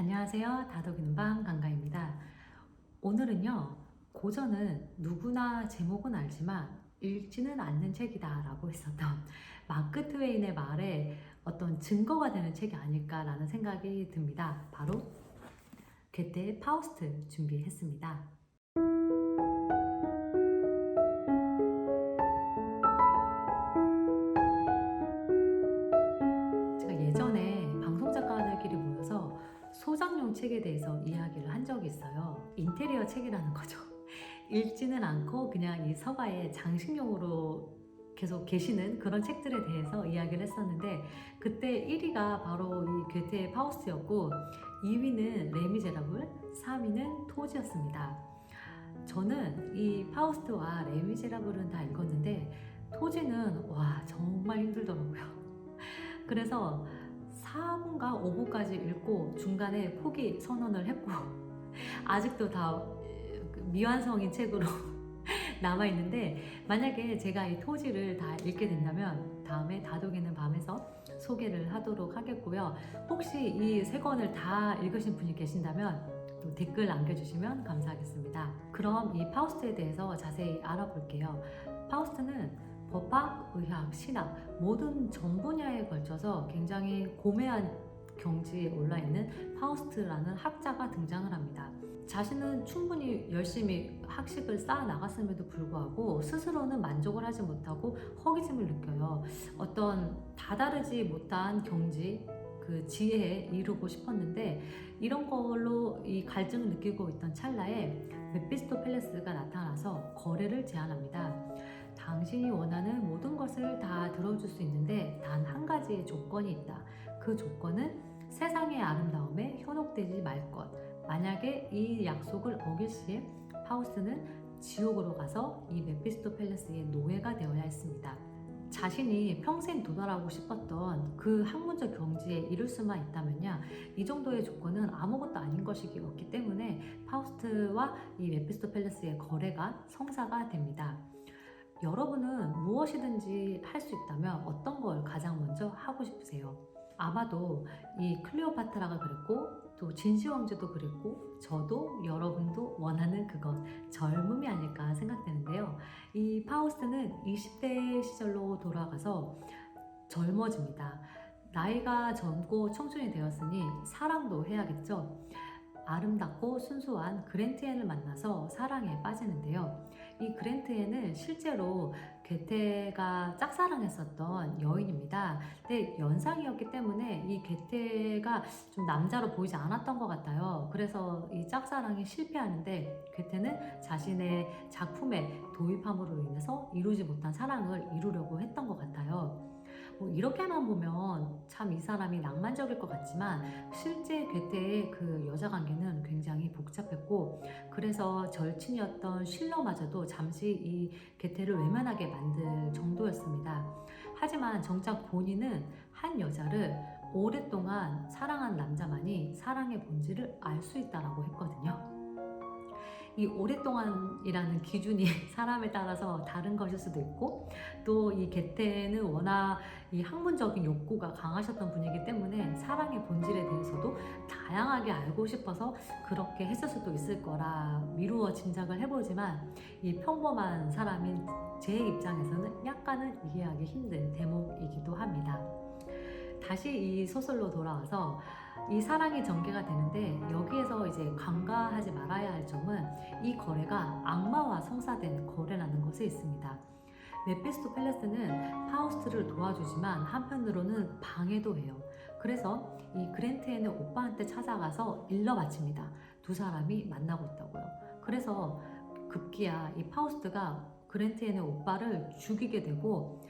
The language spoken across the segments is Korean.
안녕하세요. 다독이는 밤 강가입니다. 오늘은요, 고전은 누구나 제목은 알지만 읽지는 않는 책이다 라고 했었던 마크 트웨인의 말에 어떤 증거가 되는 책이 아닐까라는 생각이 듭니다. 바로 괴테의 파우스트 준비했습니다. 제가 예전에 방송 작가들끼리 모여서 소장용 책에 대해서 이야기를 한 적이 있어요. 인테리어 책이라는 거죠. 읽지는 않고 그냥 이 서가에 장식용으로 계속 계시는 그런 책들에 대해서 이야기를 했었는데, 그때 1위가 바로 이 괴테의 파우스트였고 2위는 레미제라블, 3위는 토지였습니다. 저는 이 파우스트와 레미제라블은 다 읽었는데 토지는 와 정말 힘들더라고요. 그래서 4부인가 5부까지 읽고 중간에 포기 선언을 했고 아직도 다 미완성인 책으로 남아있는데, 만약에 제가 이 토지를 다 읽게 된다면 다음에 다독이는 밤에서 소개를 하도록 하겠고요. 혹시 이 세 권을 다 읽으신 분이 계신다면 또 댓글 남겨주시면 감사하겠습니다. 그럼 이 파우스트에 대해서 자세히 알아볼게요. 파우스트는 법학, 의학, 신학 모든 전 분야에 걸쳐서 굉장히 고매한 경지에 올라있는 파우스트라는 학자가 등장을 합니다. 자신은 충분히 열심히 학식을 쌓아 나갔음에도 불구하고 스스로는 만족을 하지 못하고 허기짐을 느껴요. 어떤 다다르지 못한 경지, 그 지혜에 이루고 싶었는데 이런 걸로 이 갈증을 느끼고 있던 찰나에 메피스토펠레스가 나타나서 거래를 제안합니다. 당신이 원하는 모든 것을 다 들어줄 수 있는데 단 한 가지의 조건이 있다. 그 조건은 세상의 아름다움에 현혹되지 말 것. 만약에 이 약속을 어길 시에 파우스트는 지옥으로 가서 이 메피스토펠레스의 노예가 되어야 했습니다. 자신이 평생 도달하고 싶었던 그 학문적 경지에 이룰 수만 있다면야 이 정도의 조건은 아무것도 아닌 것이었기 때문에 파우스트와 이 메피스토펠레스의 거래가 성사가 됩니다. 여러분은 무엇이든지 할 수 있다면 어떤 걸 가장 먼저 하고 싶으세요? 아마도 이 클레오파트라가 그랬고 또 진시황제도 그랬고 저도 여러분도 원하는 그것, 젊음이 아닐까 생각되는데요. 이 파우스트는 20대 시절로 돌아가서 젊어집니다. 나이가 젊고 청춘이 되었으니 사랑도 해야겠죠. 아름답고 순수한 그랜티엔을 만나서 사랑에 빠지는데요. 이 그랜티엔은 실제로 괴테가 짝사랑했었던 여인입니다. 근데 연상이었기 때문에 이 괴테가 좀 남자로 보이지 않았던 것 같아요. 그래서 이 짝사랑이 실패하는데 괴테는 자신의 작품에 도입함으로 인해서 이루지 못한 사랑을 이루려고 했던 것 같아요. 이렇게만 보면 참 이 사람이 낭만적일 것 같지만 실제 괴테의 그 여자 관계는 굉장히 복잡했고, 그래서 절친이었던 실러마저도 잠시 이 괴테를 외면하게 만들 정도였습니다. 하지만 정작 본인은 한 여자를 오랫동안 사랑한 남자만이 사랑의 본질을 알 수 있다라고 했거든요. 이 오랫동안이라는 기준이 사람에 따라서 다른 것일 수도 있고, 또 이 괴테는 워낙 이 학문적인 욕구가 강하셨던 분이기 때문에 사랑의 본질에 대해서도 다양하게 알고 싶어서 그렇게 했을 수도 있을 거라 미루어 짐작을 해보지만, 이 평범한 사람인 제 입장에서는 약간은 이해하기 힘든 대목이기도 합니다. 다시 이 소설로 돌아와서 이 사랑이 전개가 되는데, 여기에서 이제 간과하지 말아야 할 점은 이 거래가 악마와 성사된 거래라는 것에 있습니다. 메피스토펠레스는 파우스트를 도와주지만 한편으로는 방해도 해요. 그래서 이 그랜티엔은 오빠한테 찾아가서 일러 바칩니다. 두 사람이 만나고 있다고요. 그래서 급기야 이 파우스트가 그랜티엔의 오빠를 죽이게 되고,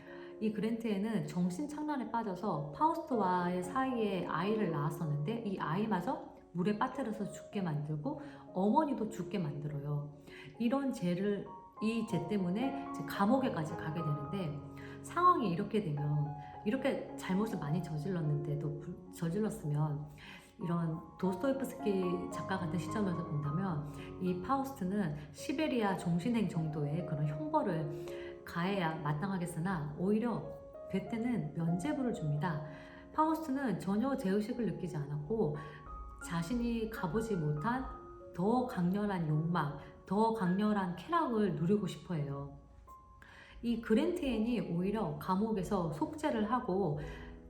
이 그랜트에는 정신착란에 빠져서 파우스트와의 사이에 아이를 낳았었는데 이 아이마저 물에 빠뜨려서 죽게 만들고 어머니도 죽게 만들어요. 이런 죄를, 이 죄 때문에 감옥에까지 가게 되는데, 상황이 이렇게 되면, 이렇게 잘못을 많이 저질렀으면 이런 도스토옙스키 작가 같은 시점에서 본다면 이 파우스트는 시베리아 종신행 정도의 그런 형벌을 가해야 마땅하겠으나 오히려 괴테는 면죄부를 줍니다. 파우스트는 전혀 죄의식을 느끼지 않았고 자신이 가보지 못한 더 강렬한 욕망, 더 강렬한 쾌락을 누리고 싶어 해요. 이 그랜트 앤이 오히려 감옥에서 속죄를 하고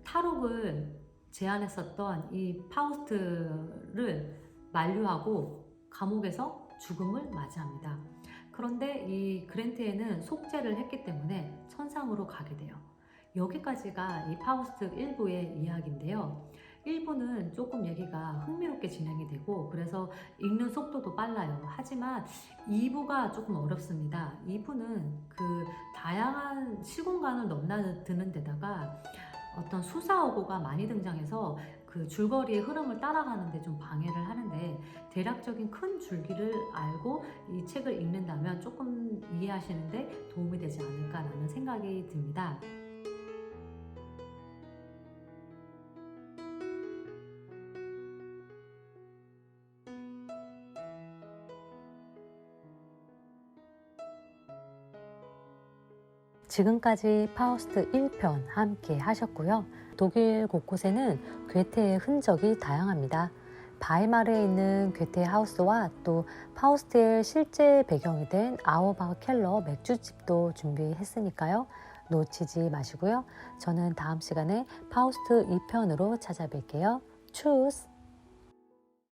탈옥을 제안했었던 이 파우스트를 만류하고 감옥에서 죽음을 맞이합니다. 그런데 이 그랜트 앤은 속죄를 했기 때문에 천상으로 가게 돼요. 여기까지가 이 파우스트 1부의 이야기인데요. 1부는 조금 얘기가 흥미롭게 진행이 되고 그래서 읽는 속도도 빨라요. 하지만 2부가 조금 어렵습니다. 2부는 그 다양한 시공간을 넘나드는 데다가 어떤 수사어고가 많이 등장해서 그 줄거리의 흐름을 따라가는데 좀 방해를 하는데 대략적인 큰 줄기를 알고 이 책을 읽는다면 조금 이해하시는데 도움이 되지 않을까라는 생각이 듭니다. 지금까지 파우스트 1편 함께 하셨고요. 독일 곳곳에는 괴테의 흔적이 다양합니다. 바이마르에 있는 괴테 하우스와 또 파우스트의 실제 배경이 된 아우바흐 켈러 맥주집도 준비했으니까요. 놓치지 마시고요. 저는 다음 시간에 파우스트 2편으로 찾아뵐게요. 추스!